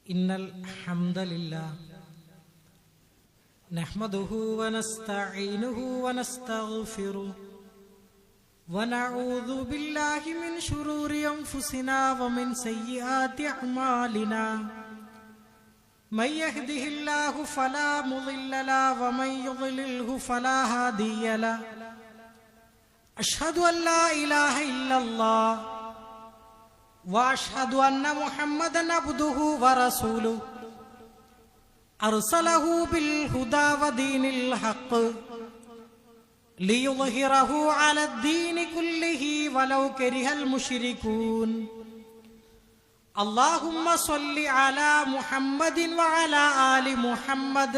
ഇന്നൽ ഹംദലില്ലാഹ് നഹ്മദുഹു വനസ്തഈനുഹു വനസ്തഗ്ഫിറുഹു വനഊദു ബില്ലാഹി മിൻ ശുറൂരി അൻഫുസിനാ വമിൻ സയ്യിആതി അഅ്മാലിനാ മൻ യഹ്ദിഹില്ലാഹു ഫലാ മുളില്ല ലഹു വമൻ യുദ്ലിൽഹു ഫലാ ഹാദിയ ലഹു അഷ്ഹദു അൻ ലാ ഇലാഹ ഇല്ലല്ലാഹ് واشهد ان محمدا عبده ورسوله ارسله بالهدى ودين الحق ليظهره على الدين كله ولو كره المشركون اللهم صل على محمد وعلى ال محمد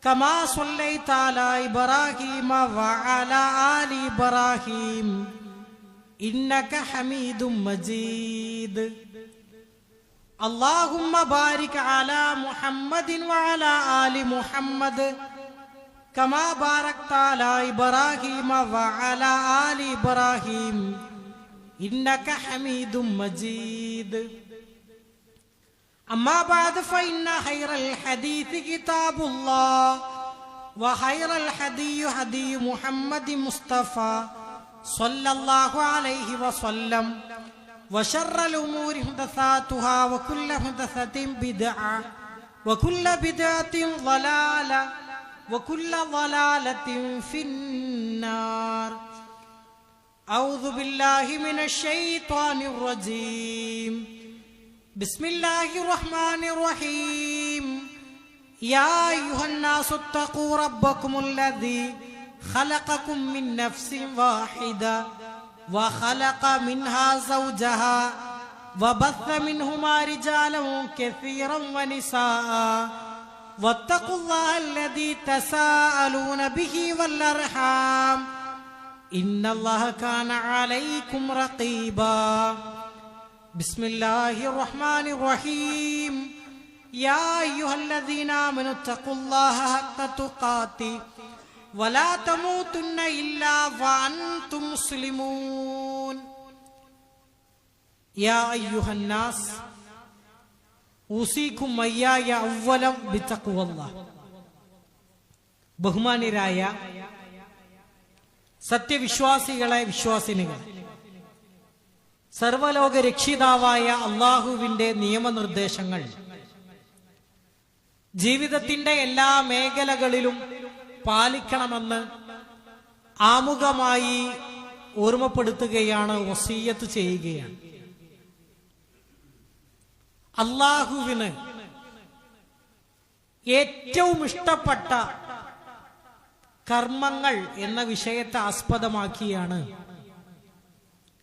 كما صليت على ابراهيم وعلى ال ابراهيم إنك حميد مجيد اللهم بارك على محمد وعلى آل محمد كما باركت على إبراهيم وعلى آل إبراهيم إنك حميد مجيد أما بعد فإن خير الحديث كتاب الله وخير الهدي هدي محمد مصطفى صلى الله عليه وسلم وشر الأمور محدثاتها وكل محدثة بدعة وكل بدعة ضلالة وكل ضلالة في النار أعوذ بالله من الشيطان الرجيم بسم الله الرحمن الرحيم يا أيها الناس اتقوا ربكم الذي خلقكم من نفس واحدة وخلق منها زوجها وبث منهما رجالا كثيرا ونساء واتقوا الله الذي تساءلون به والأرحام إن الله كان عليكم رقيبا بسم الله الرحمن الرحيم يا أيها الذين آمنوا اتقوا الله حق تقاته ولا تموتن إلا وأنتم مسلمون يا أيها الناس أوصيكم وإياي أولا بتقوى الله ബഹുമാന്യരായ സത്യവിശ്വാസികളെ വിശ്വാസിനികൾ, സർവലോക രക്ഷിതാവായ അള്ളാഹുവിന്റെ നിയമനിർദ്ദേശങ്ങൾ ജീവിതത്തിന്റെ എല്ലാ മേഖലകളിലും പാലിക്കണമെന്ന് ആമുഖമായി ഓർമ്മപ്പെടുത്തുകയാണ്, വസിയ്യത്ത് ചെയ്യുകയാണ്. അല്ലാഹുവിന് ഏറ്റവും ഇഷ്ടപ്പെട്ട കർമ്മങ്ങൾ എന്ന വിഷയത്തെ ആസ്പദമാക്കിയാണ്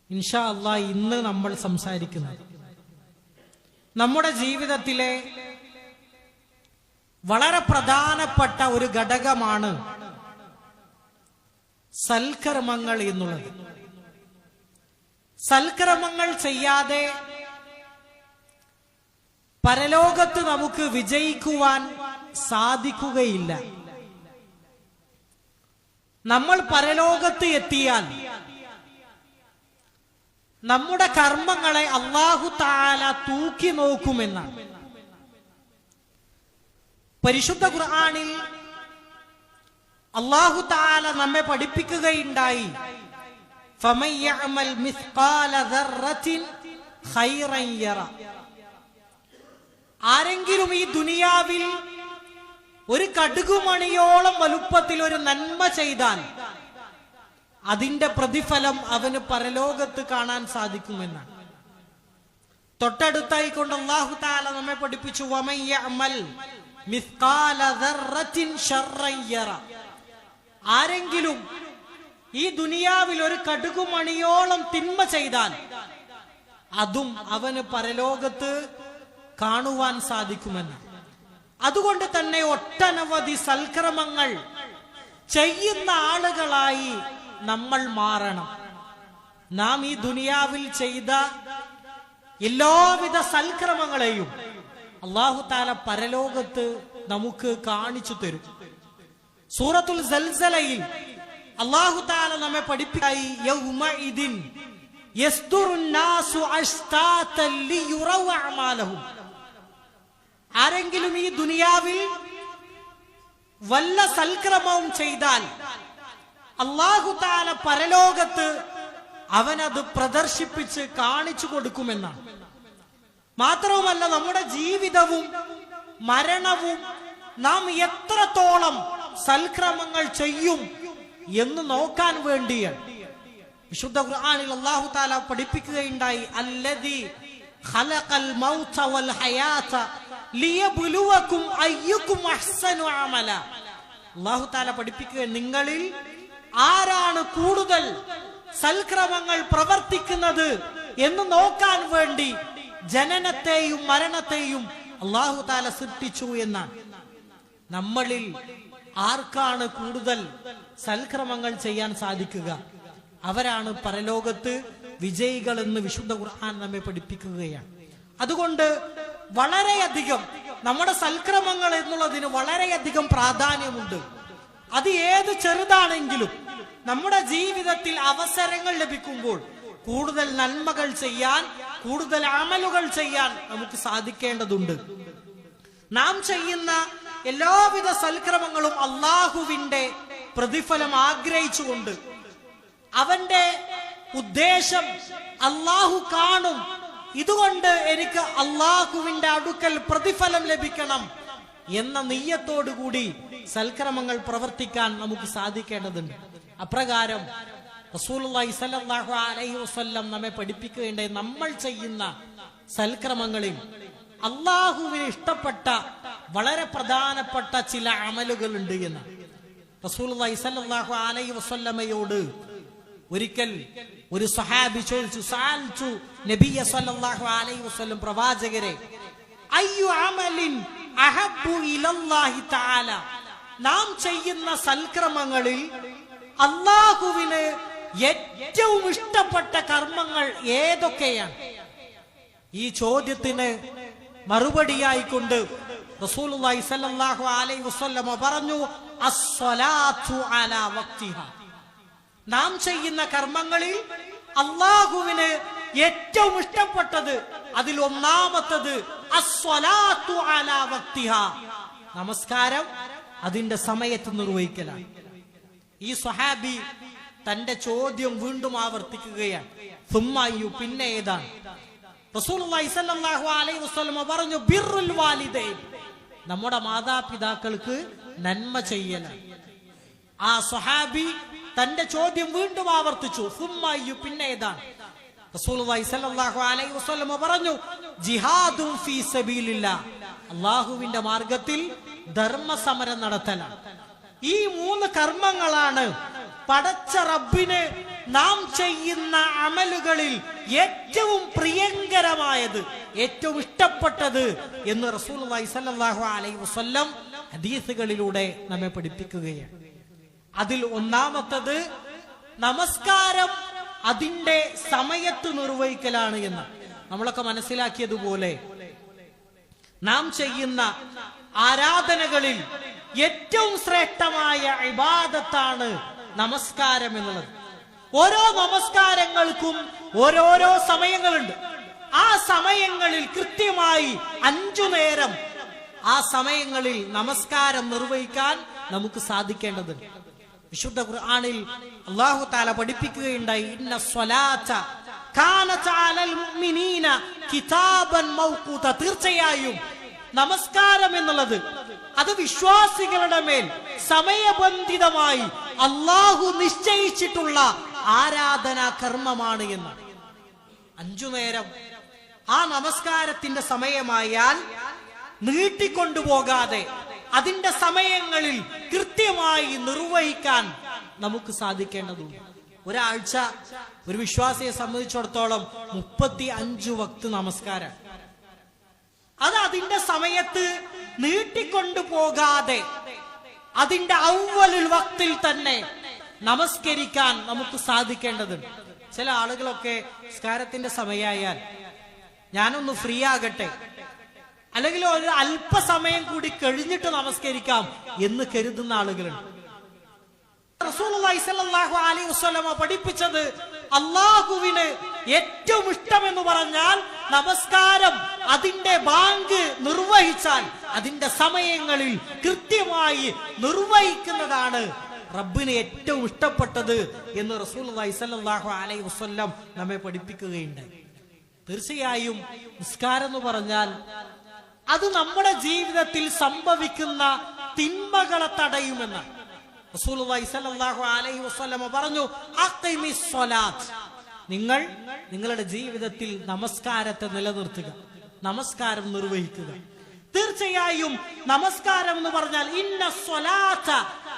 ഇൻഷാ അല്ലാഹ് ഇന്ന് നമ്മൾ സംസാരിക്കുന്നത്. നമ്മുടെ ജീവിതത്തിലെ വളരെ പ്രധാനപ്പെട്ട ഒരു ഘടകമാണ് സൽക്കർമ്മങ്ങൾ എന്നുള്ളത്. സൽക്കർമ്മങ്ങൾ ചെയ്യാതെ പരലോകത്ത് നമുക്ക് വിജയിക്കുവാൻ സാധിക്കുകയില്ല. നമ്മൾ പരലോകത്ത് എത്തിയാൽ നമ്മുടെ കർമ്മങ്ങളെ അല്ലാഹു തആല തൂക്കി നോക്കുമെന്നാണ്. പരിശുദ്ധ ഖുർആനിൽ അല്ലാഹു തആല നമ്മെ പഠിപ്പിക്കുകയുണ്ടായി, ഫമൻ യഅമൽ മിസ്ഖാല ദർറത്തിൻ ഖൈറൻ യറ. ആരെങ്കിലും ഈ ദുനിയാവിൽ ഒരു കടുകുമണിയോളം വലുപ്പത്തിൽ ഒരു നന്മ ചെയ്താൽ അതിന്റെ പ്രതിഫലം അവന് പരലോകത്ത് കാണാൻ സാധിക്കുമെന്നാണ്. തൊട്ടടുത്തായി കൊണ്ട് അല്ലാഹു തആല നമ്മെ പഠിപ്പിച്ചു, വമൻ യഅമൽ മിസ്ഖാല ദർറത്തിൻ ശർറൻ യറ. ആരെങ്കിലും ഈ ദുനിയാവിൽ ഒരു കടുകുമണിയോളം തിന്മ ചെയ്താൽ അതും അവന് പരലോകത്ത് കാണുവാൻ സാധിക്കുമെന്ന്. അതുകൊണ്ട് തന്നെ ഒട്ടനവധി സൽക്രമങ്ങൾ ചെയ്യുന്ന ആളുകളായി നമ്മൾ മാറണം. നാം ഈ ദുനിയാവിൽ ചെയ്ത എല്ലാവിധ സൽക്രമങ്ങളെയും അല്ലാഹു തആല പരലോകത്ത് നമുക്ക് കാണിച്ചു തരും. സൂറത്തുൽ സൽസലയിൽ അല്ലാഹു തആല നമ്മെ പഠിപ്പിക്കായി, യൗമഇദിൻ യസ്തുറുൻ നാസു അശ്താതൻ ലിയുറൗ അഅമാലഹും. ആരെങ്കിലും ഈ ദുനിയാവിൽ വല്ല സൽക്രമവും ചെയ്താൽ അല്ലാഹു തആല പരലോകത്ത് അവനത് പ്രദർശിപ്പിച്ച് കാണിച്ചു കൊടുക്കുമെന്നാണ്. മാത്രവുമല്ല, നമ്മുടെ ജീവിതവും മരണവും നാം എത്രത്തോളം സൽക്രമങ്ങൾ ചെയ്യും എന്ന് നോക്കാൻ വേണ്ടിയാണ്. വിശുദ്ധ ഖുർആനിൽ അല്ലാഹു തആല പഠിപ്പിക്കുകയുണ്ടായി, അല്ലദീ ഖലഖൽ മൗത വൽ ഹയാത ലിയബ്ലുവകും അയ്യുകും അഹ്സനു അമല. അല്ലാഹു തആല പഠിപ്പിക്കുക, നിങ്ങളിൽ ആരാണ് കൂടുതൽ സൽക്രമങ്ങൾ പ്രവർത്തിക്കുന്നത് എന്ന് നോക്കാൻ വേണ്ടി ജനനത്തെയും മരണത്തെയും അല്ലാഹു തആല സൃഷ്ടിച്ചു എന്നാണ്. നമ്മളിൽ ആർക്കാണ് കൂടുതൽ സൽക്രമങ്ങൾ ചെയ്യാൻ സാധിക്കുക? അവരാണ് പരലോകത്ത് വിജയികൾ എന്ന് വിശുദ്ധ ഖുർആൻ നമ്മെ പഠിപ്പിക്കുകയാണ്. അതുകൊണ്ട് വളരെയധികം നമ്മുടെ സൽക്രമങ്ങൾ എന്നുള്ളതിന് വളരെയധികം പ്രാധാന്യമുണ്ട്. അത് ഏത് ചെറുതാണെങ്കിലും നമ്മുടെ ജീവിതത്തിൽ അവസരങ്ങൾ ലഭിക്കുമ്പോൾ കൂടുതൽ നന്മകൾ ചെയ്യാൻ, കൂടുതൽ അമലുകൾ ചെയ്യാൻ നമുക്ക് സാധിക്കേണ്ടതുണ്ട്. നാം ചെയ്യുന്ന എല്ലാവിധ സൽക്രമങ്ങളും അള്ളാഹുവിന്റെ പ്രതിഫലം ആഗ്രഹിച്ചുകൊണ്ട്, അവന്റെ ഉദ്ദേശം അള്ളാഹു കാണും, ഇതുകൊണ്ട് എനിക്ക് അള്ളാഹുവിന്റെ അടുക്കൽ പ്രതിഫലം ലഭിക്കണം എന്ന നിയ്യത്തോടുകൂടി സൽക്രമങ്ങൾ പ്രവർത്തിക്കാൻ നമുക്ക് സാധിക്കേണ്ടതുണ്ട്. അപ്രകാരം റസൂലുള്ളാഹി സ്വല്ലല്ലാഹു അലൈഹി വസല്ലം നമ്മെ പഠിപ്പിക്കുകയുണ്ടായി, നമ്മൾ ചെയ്യുന്ന സൽക്രമങ്ങളിൽ അള്ളാഹുവിന് ഇഷ്ടപ്പെട്ട വളരെ പ്രധാനപ്പെട്ട ചില അമലുകളുണ്ട് എന്ന്. റസൂലുള്ളാഹി സ്വല്ലല്ലാഹു അലൈഹി വസല്ലമയോട് ഒരിക്കൽ ഒരു സ്വഹാബി ചോദിച്ചു, സഅൽതു നബിയ സ്വല്ലല്ലാഹു അലൈഹി വസല്ലം, പ്രവാചകരെ, അയ്യു അമലിൻ അഹബ്ബു ഇലല്ലാഹി തആല, നാം ചെയ്യുന്ന സൽക്രമങ്ങളിൽ അള്ളാഹുവിന് ഏറ്റവും ഇഷ്ടപ്പെട്ട കർമ്മങ്ങൾ ഏതൊക്കെയാണ്? ഈ ചോദ്യത്തിന് മറുപടിയായിക്കൊണ്ട് റസൂലുള്ളാഹി സ്വല്ലല്ലാഹു അലൈഹി വസല്ലം പറഞ്ഞു, അസ്സലാത്തു അലാ വഖ്തിഹാ, നാം ചെയ്യുന്ന കർമ്മങ്ങളിൽ അള്ളാഹുവിന് ഏറ്റവും ഇഷ്ടപ്പെട്ടത്, അതിൽ ഒന്നാമത്തത് അസ്സലാത്തു അലാ വഖ്തിഹാ, നമസ്കാരം അതിന്റെ സമയത്ത് നിർവഹിക്കലാണ്. ഈ സ്വഹാബി തന്റെ ചോദ്യം വീണ്ടും ആവർത്തിക്കുകയാണ്, സുമ്മയ്യു, പിന്നെ ഏതാണ്? റസൂലുള്ളാഹി സ്വല്ലല്ലാഹു അലൈഹി വസല്ലം പറഞ്ഞു, ബിർറുൽ വാലിദൈൻ, നമ്മുടെ മാതാപിതാക്കൾക്ക് നന്മ ചെയ്യലാണ്. ആ സ്വഹാബി തന്റെ ചോദ്യം വീണ്ടും ആവർത്തിച്ചു, സുമ്മയ്യു, പിന്നെ ഏതാണ്? റസൂലുള്ളാഹി സ്വല്ലല്ലാഹു അലൈഹി വസല്ലം പറഞ്ഞു, ജിഹാദുൻ ഫീ സബീലില്ലാഹ്, അല്ലാഹുവിന്റെ മാർഗത്തിൽ ധർമ്മസമരം നടത്തലാണ്. ഈ മൂന്ന് കർമ്മങ്ങളാണ് പടച്ച റബ്ബിന് നാം ചെയ്യുന്ന അമലുകളിൽ ഏറ്റവും പ്രിയങ്കരമായത്, ഏറ്റവും ഇഷ്ടപ്പെട്ടത് എന്ന് റസൂലുള്ളാഹി സ്വല്ലല്ലാഹു അലൈഹി വസല്ലം ഹദീസുകളിലൂടെ നമ്മെ പഠിപ്പിക്കുകയാണ്. അതിൽ ഒന്നാമത്തത് നമസ്കാരം അതിന്റെ സമയത്ത് നിർവഹിക്കലാണ് എന്ന്. നമ്മളൊക്കെ മനസ്സിലാക്കിയതുപോലെ നാം ചെയ്യുന്ന ആരാധനകളിൽ ഏറ്റവും ശ്രേഷ്ഠമായ ഇബാദത്താണ് നമസ്കാരം എന്നുള്ളത്. ഓരോ നമസ്കാരങ്ങൾക്കും ഓരോരോ സമയങ്ങളുണ്ട്. ആ സമയങ്ങളിൽ കൃത്യമായി 5 നേരം ആ സമയങ്ങളിൽ നമസ്കാരം നിർവഹിക്കാൻ നമുക്ക് സാധിക്കേണ്ടതുണ്ട്. വിശുദ്ധ ഖുർആനിൽ അല്ലാഹു തആല പഠിപ്പിക്കുകയുണ്ടായി, ഇന്ന സ്വലാത്ത കാനത അലൽ മുഅ്മിനീന കിതാബൻ മൗഖൂത, തീർച്ചയായും നമസ്കാരം എന്നുള്ളത് അത് വിശ്വാസികളുടെ മേൽ സമയബന്ധിതമായി അല്ലാഹു നിശ്ചയിച്ചിട്ടുള്ള ആരാധനാ കർമ്മമാണ് എന്ന്. 5 നേരം ആ നമസ്കാരത്തിന്റെ സമയമായാൽ നീട്ടിക്കൊണ്ടുപോകാതെ അതിന്റെ സമയങ്ങളിൽ കൃത്യമായി നിർവഹിക്കാൻ നമുക്ക് സാധിക്കേണ്ടതുണ്ട്. ഒരാഴ്ച ഒരു വിശ്വാസിയെ സംബന്ധിച്ചിടത്തോളം 35 വക്ത് നമസ്കാരം, അത് അതിന്റെ സമയത്ത് നീട്ടിക്കൊണ്ടുപോകാതെ അതിന്റെ അവ്വലുൽ വക്തിൽ തന്നെ നമസ്കരിക്കാൻ നമുക്ക് സാധിക്കേണ്ടതുണ്ട്. ചില ആളുകളൊക്കെ നിസ്കാരത്തിന്റെ സമയമായാൽ ഞാനൊന്ന് ഫ്രീ ആകട്ടെ, അല്ലെങ്കിൽ ഒരു അല്പസമയം കൂടി കഴിഞ്ഞിട്ട് നമസ്കരിക്കാം എന്ന് കരുതുന്ന ആളുകളുണ്ട്. റസൂലുള്ളാഹി സ്വല്ലല്ലാഹു അലൈഹി വസല്ലം പഠിപ്പിച്ചത് അല്ലാഹുവിന് ഏറ്റവും ഇഷ്ടമെന്ന് പറഞ്ഞാൽ നമസ്കാരം അതിന്റെ ബാങ്ക് നിർവഹിച്ചാൽ അതിന്റെ സമയങ്ങളിൽ കൃത്യമായി നിർവഹിക്കുന്നതാണ് റബ്ബിന് ഏറ്റവും ഇഷ്ടപ്പെട്ടത് എന്ന് റസൂലുള്ളാഹി സ്വല്ലല്ലാഹു അലൈഹി വസല്ലം നമ്മെ പഠിപ്പിക്കുകയുണ്ടായി. തീർച്ചയായും നിസ്കാരം എന്ന് പറഞ്ഞാൽ അത് നമ്മുടെ ജീവിതത്തിൽ സംഭവിക്കുന്ന തിന്മകളെ തടയുമെന്നാണ്. റസൂലുള്ളാഹി സ്വല്ലല്ലാഹു അലൈഹി വസല്ലം പറഞ്ഞു, അഖീമിസ് സ്വലാത്ത്, നിങ്ങൾ നിങ്ങളുടെ ജീവിതത്തിൽ നമസ്കാരത്തെ നിലനിർത്തുക, നമസ്കാരം നിർവഹിക്കുക. തീർച്ചയായും നമസ്കാരം എന്ന് പറഞ്ഞാൽ ഇന്ന സ്വലാത്ത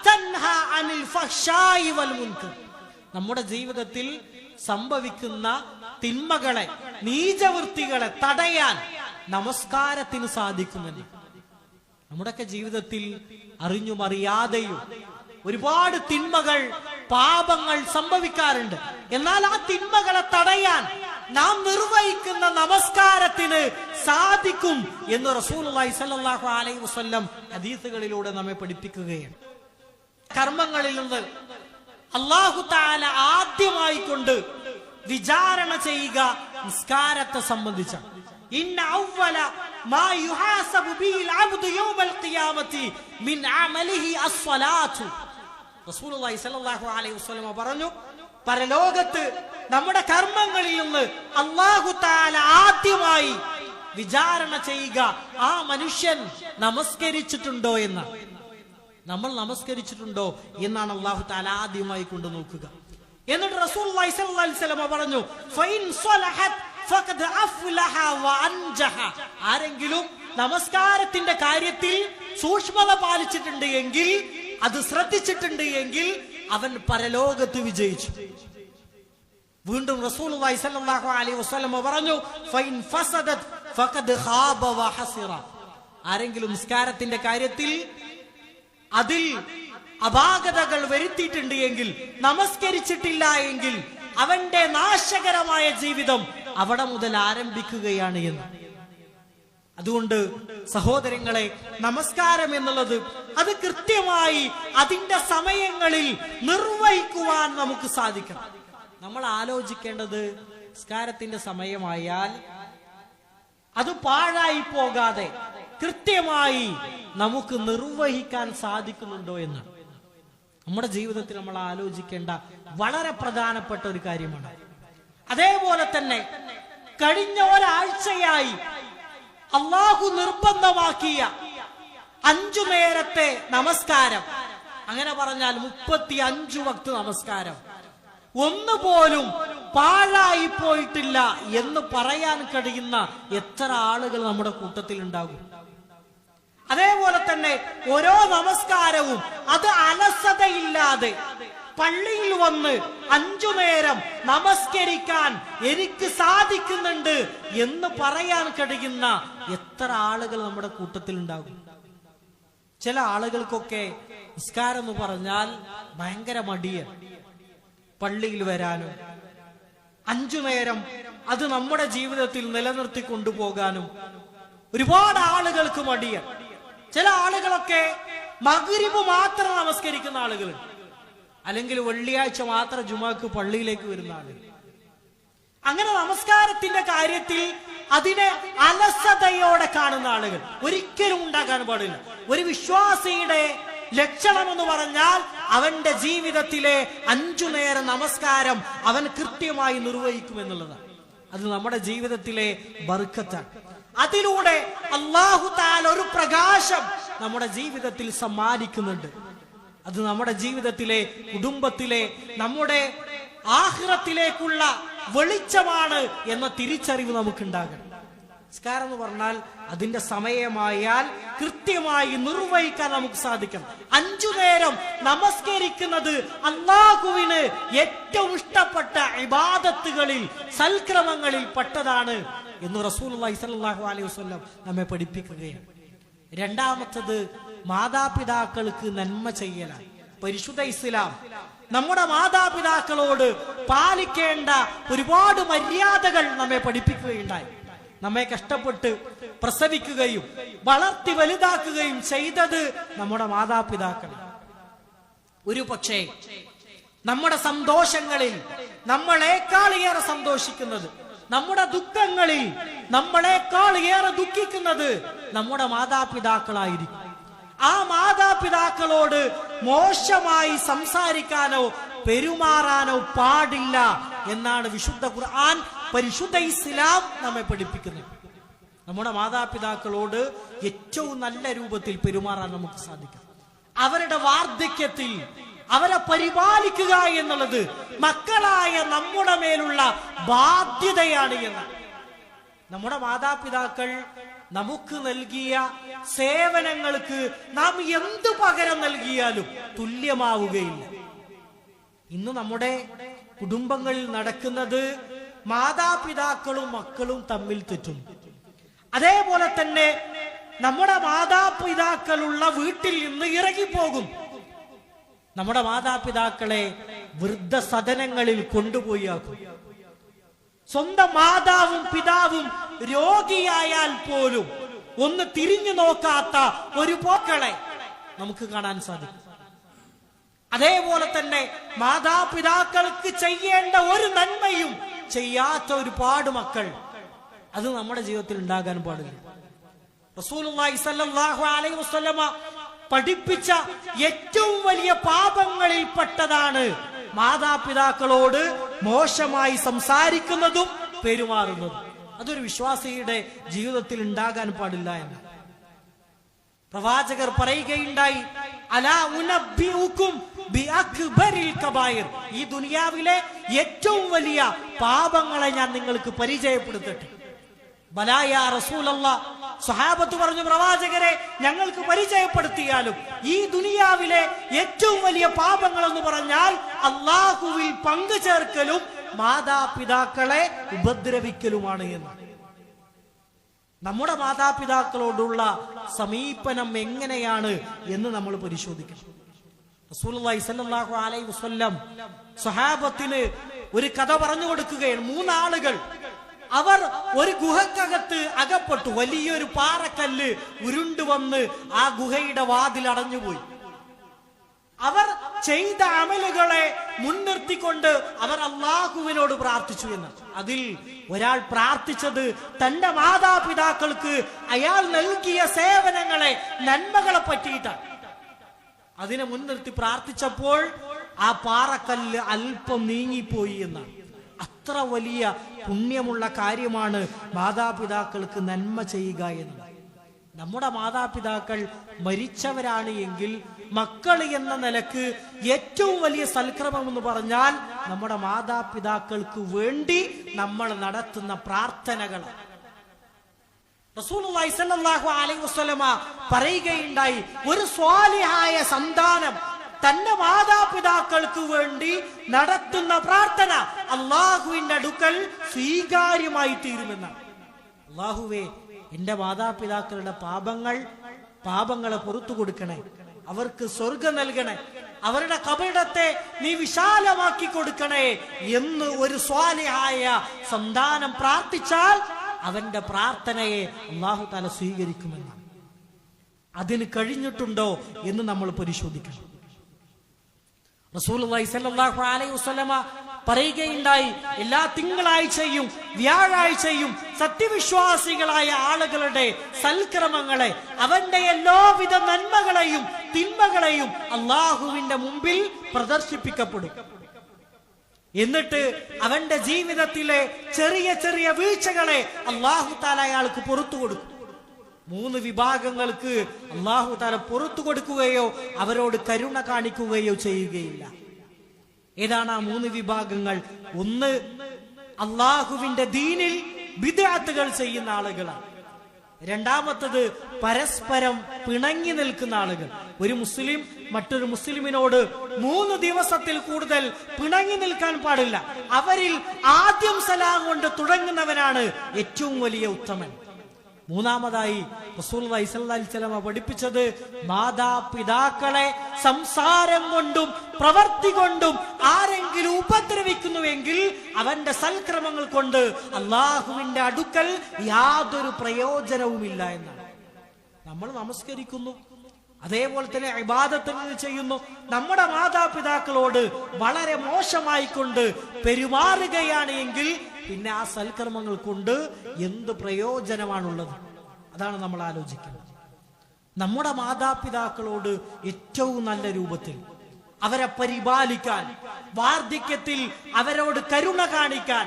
തൻഹാ അനിൽ ഫഹ്ശായി വൽ മുൻകർ, നമ്മുടെ ജീവിതത്തിൽ സംഭവിക്കുന്ന തിന്മകളെ, നീചവൃത്തികളെ തടയാൻ നമസ്കാരത്തിന് സാധിക്കുമെന്ന്. നമ്മുടെയൊക്കെ ജീവിതത്തിൽ അറിഞ്ഞും അറിയാതെയും ഒരുപാട് തിന്മകൾ, പാപങ്ങൾ സംഭവിക്കാറുണ്ട്. എന്നാൽ ആ തിന്മകളെ തടയാൻ നാം നിർവഹിക്കുന്ന നമസ്കാരത്തിന് സാധിക്കും എന്ന് റസൂലുള്ളാഹി സ്വല്ലല്ലാഹു അലൈഹി വസല്ലം ഹദീസുകളിലൂടെ നമ്മെ പഠിപ്പിക്കുകയാണ്. കർമ്മങ്ങളിൽ നിന്ന് അല്ലാഹു തആല ആദ്യമായി കൊണ്ട് വിചാരണ ചെയ്യുക നിസ്കാരത്തെ സംബന്ധിച്ച. ഇന്ന അവ്വല മാ യുഹാസബു ബിൽ അബ്ദു യൗമൽ ഖിയാമത്തി മിൻ അമലിഹി അസ്സലാത്തു. റസൂലുള്ളാഹി സ്വല്ലല്ലാഹു അലൈഹി വസല്ലം പറഞ്ഞു, പരലോകത്ത് നമ്മുടെ കർമ്മങ്ങളിൽ നിന്ന് അല്ലാഹു തആല ആദ്യമായി വിചാരണ ചെയ്യുക ആ മനുഷ്യൻ നമസ്കരിച്ചിട്ടുണ്ടോ എന്നാണ്. നമ്മൾ നമസ്കരിച്ചിട്ടുണ്ടോ എന്നാണ് അല്ലാഹു തആല ആദ്യമായി കൊണ്ട് നോക്കുക. എന്നിട്ട് റസൂലുള്ളാഹി സ്വല്ലല്ലാഹു അലൈഹി വസല്ലം പറഞ്ഞു, ഫഇൻ സ്വലഹത് ഫഖദ് അഫ്ലഹ വ അൻജഹ. ആരെങ്കിലും നമസ്കാരത്തിന്റെ കാര്യത്തിൽ സൂക്ഷ്മത പാലിച്ചിട്ടുണ്ട് എങ്കിൽ, അത് ശ്രദ്ധിച്ചിട്ടുണ്ട് എങ്കിൽ അവൻ പരലോകത്ത് വിജയിച്ചു. വീണ്ടും റസൂലുള്ളാഹി സ്വല്ലല്ലാഹു അലൈഹി വസല്ലം പറഞ്ഞു, ഫഇൻ ഫസദത് ഫഖദ് ഖാബ വ ഹസിറ. ആരെങ്കിലും നിസ്കാരത്തിന്റെ കാര്യത്തിൽ അതിൽ അപാകതകൾ വരുത്തിയിട്ടുണ്ട് എങ്കിൽ, നമസ്കരിച്ചിട്ടില്ല എങ്കിൽ അവന്റെ നാശകരമായ ജീവിതം അവിടെ മുതൽ ആരംഭിക്കുകയാണ് എന്ന്. അതുകൊണ്ട് സഹോദരങ്ങളെ, നമസ്കാരം എന്നുള്ളത് അത് കൃത്യമായി അതിന്റെ സമയങ്ങളിൽ നിർവഹിക്കുവാൻ നമുക്ക് സാധിക്കണം. നമ്മൾ ആലോചിക്കേണ്ടത്, നിസ്കാരത്തിന്റെ സമയമായാൽ അത് പാഴായി പോകാതെ കൃത്യമായി നമുക്ക് നിർവഹിക്കാൻ സാധിക്കുന്നുണ്ടോ എന്ന് നമ്മുടെ ജീവിതത്തിൽ നമ്മൾ ആലോചിക്കേണ്ട വളരെ പ്രധാനപ്പെട്ട ഒരു കാര്യമാണ്. അതേപോലെ തന്നെ കഴിഞ്ഞ ഒരാഴ്ചയായി അല്ലാഹു നിർബന്ധമാക്കിയ 5 നേരത്തെ നമസ്കാരം, അങ്ങനെ പറഞ്ഞാൽ 35 വക്ത് നമസ്കാരം ഒന്നുപോലും പാഴായി പോയിട്ടില്ല എന്ന് പറയാൻ കഴിയുന്ന എത്ര ആളുകൾ നമ്മുടെ കൂട്ടത്തിൽ ഉണ്ടാകും. അതേപോലെ തന്നെ ഓരോ നമസ്കാരവും അത് അലസതയില്ലാതെ പള്ളിയിൽ വന്ന് 5 നേരം നമസ്കരിക്കാൻ എനിക്ക് സാധിക്കുന്നുണ്ട് എന്ന് പറയാൻ കഴിയുന്ന എത്ര ആളുകൾ നമ്മുടെ കൂട്ടത്തിൽ ഉണ്ടാകും. ചില ആളുകൾക്കൊക്കെ നിസ്കാരം എന്ന് പറഞ്ഞാൽ ഭയങ്കര മടിയാണ്. പള്ളിയിൽ വരാനും 5 നേരം അത് നമ്മുടെ ജീവിതത്തിൽ നിലനിർത്തി കൊണ്ടുപോകാനും ഒരുപാട് ആളുകൾക്ക് മടിയാണ്. ചില ആളുകളൊക്കെ മഗ്രിബ് മാത്രം നമസ്കരിക്കുന്ന ആളുകളുണ്ട്, അല്ലെങ്കിൽ വെള്ളിയാഴ്ച മാത്രം ജുമാക്ക് പള്ളിയിലേക്ക് വരുന്ന ആളുകൾ. അങ്ങനെ നമസ്കാരത്തിന്റെ കാര്യത്തിൽ അതിനെ അലസതയോടെ കാണുന്ന ആളുകൾ ഒരിക്കലും ഉണ്ടാകാൻ പാടില്ല. ഒരു വിശ്വാസിയുടെ ലക്ഷണം എന്ന് പറഞ്ഞാൽ അവന്റെ ജീവിതത്തിലെ 5 നേരം നമസ്കാരം അവൻ കൃത്യമായി നിർവഹിക്കുമെന്നുള്ളതാണ്. അത് നമ്മുടെ ജീവിതത്തിലെ ബർക്കത്താണ്. അതിലൂടെ അല്ലാഹു തആല ഒരു പ്രകാശം നമ്മുടെ ജീവിതത്തിൽ സമ്മാനിക്കുന്നുണ്ട്. അത് നമ്മുടെ ജീവിതത്തിലെ, കുടുംബത്തിലെ, നമ്മുടെ ആഖിറത്തിലേക്കുള്ള വെളിച്ചമാണ് എന്ന തിരിച്ചറിവ് നമുക്കുണ്ടാകണം. നിസ്കാരം എന്ന് പറഞ്ഞാൽ അതിന്റെ സമയമായാൽ കൃത്യമായി നിർവഹിക്കാൻ നമുക്ക് സാധിക്കണം. 5 നേരം നമസ്കരിക്കുന്നത് അല്ലാഹുവിന് ഏറ്റവും ഇഷ്ടപ്പെട്ട ഇബാദത്തുകളിൽ, സൽക്രമങ്ങളിൽ പെട്ടതാണ് എന്ന് റസൂലുള്ളാഹി സ്വല്ലല്ലാഹു അലൈഹി വസല്ലം നമ്മെ പഠിപ്പിക്കുകയാണ്. രണ്ടാമത്തത് മാതാപിതാക്കൾക്ക് നന്മ ചെയ്യലാണ്. പരിശുദ്ധ ഇസ്ലാം നമ്മുടെ മാതാപിതാക്കളോട് പാലിക്കേണ്ട ഒരുപാട് മര്യാദകൾ നമ്മെ പഠിപ്പിക്കുകയുണ്ടായി. നമ്മെ കഷ്ടപ്പെട്ട് പ്രസവിക്കുകയും വളർത്തി വലുതാക്കുകയും ചെയ്തത് നമ്മുടെ മാതാപിതാക്കൾ. ഒരു പക്ഷേ നമ്മുടെ സന്തോഷങ്ങളിൽ നമ്മളെക്കാൾ ഏറെ സന്തോഷിക്കുന്നത്, നമ്മുടെ ദുഃഖങ്ങളിൽ നമ്മളെക്കാൾ ഏറെ ദുഃഖിക്കുന്നത് നമ്മുടെ മാതാപിതാക്കളായിരിക്കും. ആ മാതാപിതാക്കളോട് മോശമായി സംസാരിക്കാനോ പെരുമാറാനോ പാടില്ല എന്നാണ് വിശുദ്ധ ഖുർആൻ, പരിശുദ്ധ ഇസ്ലാം നമ്മെ പഠിപ്പിക്കുന്നത്. നമ്മുടെ മാതാപിതാക്കളോട് ഏറ്റവും നല്ല രൂപത്തിൽ പെരുമാറാൻ നമുക്ക് സാധിക്കും. അവരുടെ വാർദ്ധക്യത്തിൽ അവരെ പരിപാലിക്കുക എന്നുള്ളത് മക്കളായ നമ്മുടെ മേലുള്ള ബാധ്യതയാണ് എന്ന്. നമ്മുടെ മാതാപിതാക്കൾ നമുക്ക് നൽകിയ സേവനങ്ങൾക്ക് നാം എന്തു പകരം നൽകിയാലും തുല്യമാവുകയില്ല. ഇന്ന് നമ്മുടെ കുടുംബങ്ങളിൽ നടക്കുന്നത് മാതാപിതാക്കളും മക്കളും തമ്മിൽ തെറ്റുന്നു. അതേപോലെ തന്നെ നമ്മുടെ മാതാപിതാക്കളുള്ള വീട്ടിൽ നിന്ന് ഇറങ്ങിപ്പോകും. നമ്മുടെ മാതാപിതാക്കളെ വൃദ്ധസദനങ്ങളിൽ കൊണ്ടുപോയി ആക്കും. സ്വന്തം മാതാവും പിതാവും രോഗിയായാൽ പോലും ഒന്ന് തിരിഞ്ഞു നോക്കാത്ത ഒരു പോക്കളെ നമുക്ക് കാണാൻ സാധിക്കും. അതേപോലെ തന്നെ മാതാപിതാക്കൾക്ക് ചെയ്യേണ്ട ഒരു നന്മയും ചെയ്യാത്ത ഒരുപാട് മക്കൾ, അത് നമ്മുടെ ജീവിതത്തിൽ ഉണ്ടാകാൻ പാടില്ല. റസൂലുള്ളാഹി സ്വല്ലല്ലാഹു അലൈഹി വസല്ലമ പഠിപ്പിച്ച ഏറ്റവും വലിയ പാപങ്ങളിൽപ്പെട്ടതാണ് മാതാപിതാക്കളോട് മോശമായി സംസാരിക്കുന്നതും പെരുമാറുന്നതും. അതൊരു വിശ്വാസിയുടെ ജീവിതത്തിൽ ഉണ്ടാകാൻ പാടില്ല എന്ന് പ്രവാചകർ പറയുകയുണ്ടായി, അലാ ഉനബ്ബിഉകും ബിഅക്ബരിൽ കബായിർ, ഈ ദുനിയാവിലെ ഏറ്റവും വലിയ പാപങ്ങളെ ഞാൻ നിങ്ങൾക്ക് പരിചയപ്പെടുത്തട്ടെ. ബലാ യാ റസൂലല്ലാഹ്, സ്വഹാബത്ത് പറഞ്ഞു, പ്രവാചകരെ ഞങ്ങൾക്ക് പരിചയപ്പെടുത്തിയാലും. ഈ ദുനിയാവിലെ ഏറ്റവും വലിയ പാപങ്ങൾ എന്ന് പറഞ്ഞാൽ അല്ലാഹുവിൽ പങ്കു ചേർക്കലും മാതാപിതാക്കളെ ഉപദ്രവിക്കലുമാണ് എന്ന്. നമ്മുടെ മാതാപിതാക്കളോടുള്ള സമീപനം എങ്ങനെയാണ് എന്ന് നമ്മൾ പരിശോധിക്കണം. റസൂലുള്ളാഹി സ്വല്ലല്ലാഹു അലൈഹി വസല്ലം സ്വഹാബത്തിന് ഒരു കഥ പറഞ്ഞു കൊടുക്കുകയാണ്. 3 ആളുകൾ അവർ ഒരു ഗുഹക്കകത്ത് അകപ്പെട്ടു. വലിയൊരു പാറക്കല്ല് ഉരുണ്ടുവന്ന് ആ ഗുഹയുടെ വാതിൽ അടഞ്ഞുപോയി. അവർ ചെയ്ത അമലുകളെ മുൻനിർത്തിക്കൊണ്ട് അവർ അല്ലാഹുവിനോട് പ്രാർത്ഥിച്ചു എന്ന്. അതിൽ ഒരാൾ പ്രാർത്ഥിച്ചത് തന്റെ മാതാപിതാക്കൾക്ക് അയാൾ നൽകിയ സേവനങ്ങളെ, നന്മകളെ പറ്റിയിട്ടാണ്. അതിനെ മുൻനിർത്തി പ്രാർത്ഥിച്ചപ്പോൾ ആ പാറക്കല്ല് അല്പം നീങ്ങിപ്പോയി എന്നാണ്. അത്ര വലിയ പുണ്യമുള്ള കാര്യമാണ് മാതാപിതാക്കൾക്ക് നന്മ ചെയ്യുക എന്നത്. നമ്മുടെ മാതാപിതാക്കൾ മരിച്ചവരാണ് എങ്കിൽ മക്കൾ എന്ന നിലക്ക് ഏറ്റവും വലിയ സൽക്രമം എന്ന് പറഞ്ഞാൽ നമ്മുടെ മാതാപിതാക്കൾക്ക് വേണ്ടി നമ്മൾ നടത്തുന്ന പ്രാർത്ഥനകൾ. റസൂലുള്ളാഹി സ്വല്ലല്ലാഹു അലൈഹി വസല്ലമ പറയുകയുണ്ടായി, ഒരു സ്വാലിഹായ സന്താനം തന്റെ മാതാപിതാക്കൾക്ക് വേണ്ടി നടത്തുന്ന പ്രാർത്ഥന അള്ളാഹുവിന്റെ അടുക്കൽ സ്വീകാര്യമായി തീരുമെന്നാണ്. അള്ളാഹുവേ, എന്റെ മാതാപിതാക്കളുടെ പാപങ്ങളെ പുറത്തു കൊടുക്കണേ, അവർക്ക് സ്വർഗം നൽകണേ, അവരുടെ കബറിടത്തെ നീ വിശാലമാക്കി കൊടുക്കണേ എന്ന് ഒരു സ്വാലിഹായ സന്താനം പ്രാർത്ഥിച്ചാൽ അവന്റെ പ്രാർത്ഥനയെ അല്ലാഹു തആല സ്വീകരിക്കുമെന്നാണ്. അതിന് കഴിഞ്ഞിട്ടുണ്ടോ എന്ന് നമ്മൾ പരിശോധിക്കണം. റസൂലുള്ളാഹി സ്വല്ലല്ലാഹു അലൈഹി വസല്ലമ പറയുകയുണ്ടായി, എല്ലാ തിങ്കളാഴ്ചയും വ്യാഴാഴ്ചയും സത്യവിശ്വാസികളായ ആളുകളുടെ സൽക്രമങ്ങളെ, അവന്റെ എല്ലാവിധ നന്മകളെയും തിന്മകളെയും അള്ളാഹുവിന്റെ മുമ്പിൽ പ്രദർശിപ്പിക്കപ്പെടും. എന്നിട്ട് അവന്റെ ജീവിതത്തിലെ ചെറിയ ചെറിയ വീഴ്ചകളെ അല്ലാഹു തആല അയാൾക്ക് പുറത്തു കൊടുക്കും. 3 വിഭാഗങ്ങൾക്ക് അല്ലാഹു തആല പുറത്തു കൊടുക്കുകയോ അവരോട് കരുണ കാണിക്കുകയോ ചെയ്യുകയില്ല. ഏതാണ് ആ 3 വിഭാഗങ്ങൾ? ഒന്ന്, അല്ലാഹുവിന്റെ ദീനിൽ ബിദ്അത്തുകൾ ചെയ്യുന്ന ആളുകളാണ്. രണ്ടാമത്തത്, പരസ്പരം പിണങ്ങി നിൽക്കുന്ന ആളുകൾ. ഒരു മുസ്ലിം മറ്റൊരു മുസ്ലിമിനോട് 3 ദിവസത്തിൽ കൂടുതൽ പിണങ്ങി നിൽക്കാൻ പാടില്ല. അവരിൽ ആദ്യം സലാം കൊണ്ട് തുടങ്ങുന്നവനാണ് ഏറ്റവും വലിയ ഉത്തമൻ. മൂന്നാമതായി റസൂലുള്ളാഹി സ്വല്ലല്ലാഹു അലൈഹി വസല്ലം പഠിപ്പിച്ചത്, മാതാപിതാക്കളെ സംസാരം കൊണ്ടും പ്രവൃത്തി കൊണ്ടും ആരെങ്കിലും ഉപദ്രവിക്കുന്നുവെങ്കിൽ അവന്റെ സൽക്രമങ്ങൾ കൊണ്ട് അള്ളാഹുവിന്റെ അടുക്കൽ യാതൊരു പ്രയോജനവുമില്ല എന്നാണ്. നമ്മൾ നമസ്കരിക്കുന്നു, അതേപോലെ തന്നെ ഇബാദത്തുകൾ ചെയ്യുന്നു. നമ്മുടെ മാതാപിതാക്കളോട് വളരെ മോശമായിക്കൊണ്ട് പെരുമാറുകയാണ് എങ്കിൽ പിന്നെ ആ സൽക്കർമ്മങ്ങൾ കൊണ്ട് എന്ത് പ്രയോജനമാണുള്ളത്? അതാണ് നമ്മൾ ആലോചിക്കുന്നത്. നമ്മുടെ മാതാപിതാക്കളോട് ഏറ്റവും നല്ല രൂപത്തിൽ അവരെ പരിപാലിക്കാൻ, വാർദ്ധക്യത്തിൽ അവരോട് കരുണ കാണിക്കാൻ,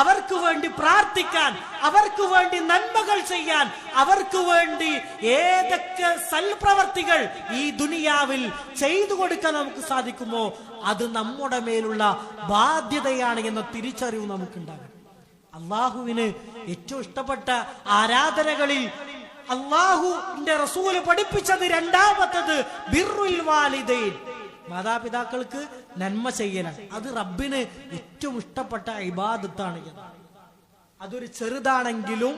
അവർക്ക് വേണ്ടി പ്രാർത്ഥിക്കാൻ, അവർക്ക് വേണ്ടി നന്മകൾ ചെയ്യാൻ, അവർക്ക് വേണ്ടി ഏതൊക്കെ സൽപ്രവർത്തികൾ ഈ ദുനിയാവിൽ ചെയ്തു കൊടുക്കാൻ നമുക്ക് സാധിക്കുമോ അത് നമ്മുടെ മേലുള്ള ബാധ്യതയാണ് എന്ന തിരിച്ചറിവ് നമുക്കുണ്ടാകും. അള്ളാഹുവിന് ഏറ്റവും ഇഷ്ടപ്പെട്ട ആരാധനകളിൽ അള്ളാഹുവിന്റെ റസൂല് പഠിപ്പിച്ചത് രണ്ടാമത്തത് ബിർറുൽ വാലിദൈൻ, മാതാപിതാക്കൾക്ക് നന്മ ചെയ്യലാണ്. അത് റബ്ബിന് ഏറ്റവും ഇഷ്ടപ്പെട്ട ഇബാദത്താണ്. അതൊരു ചെറുതാണെങ്കിലും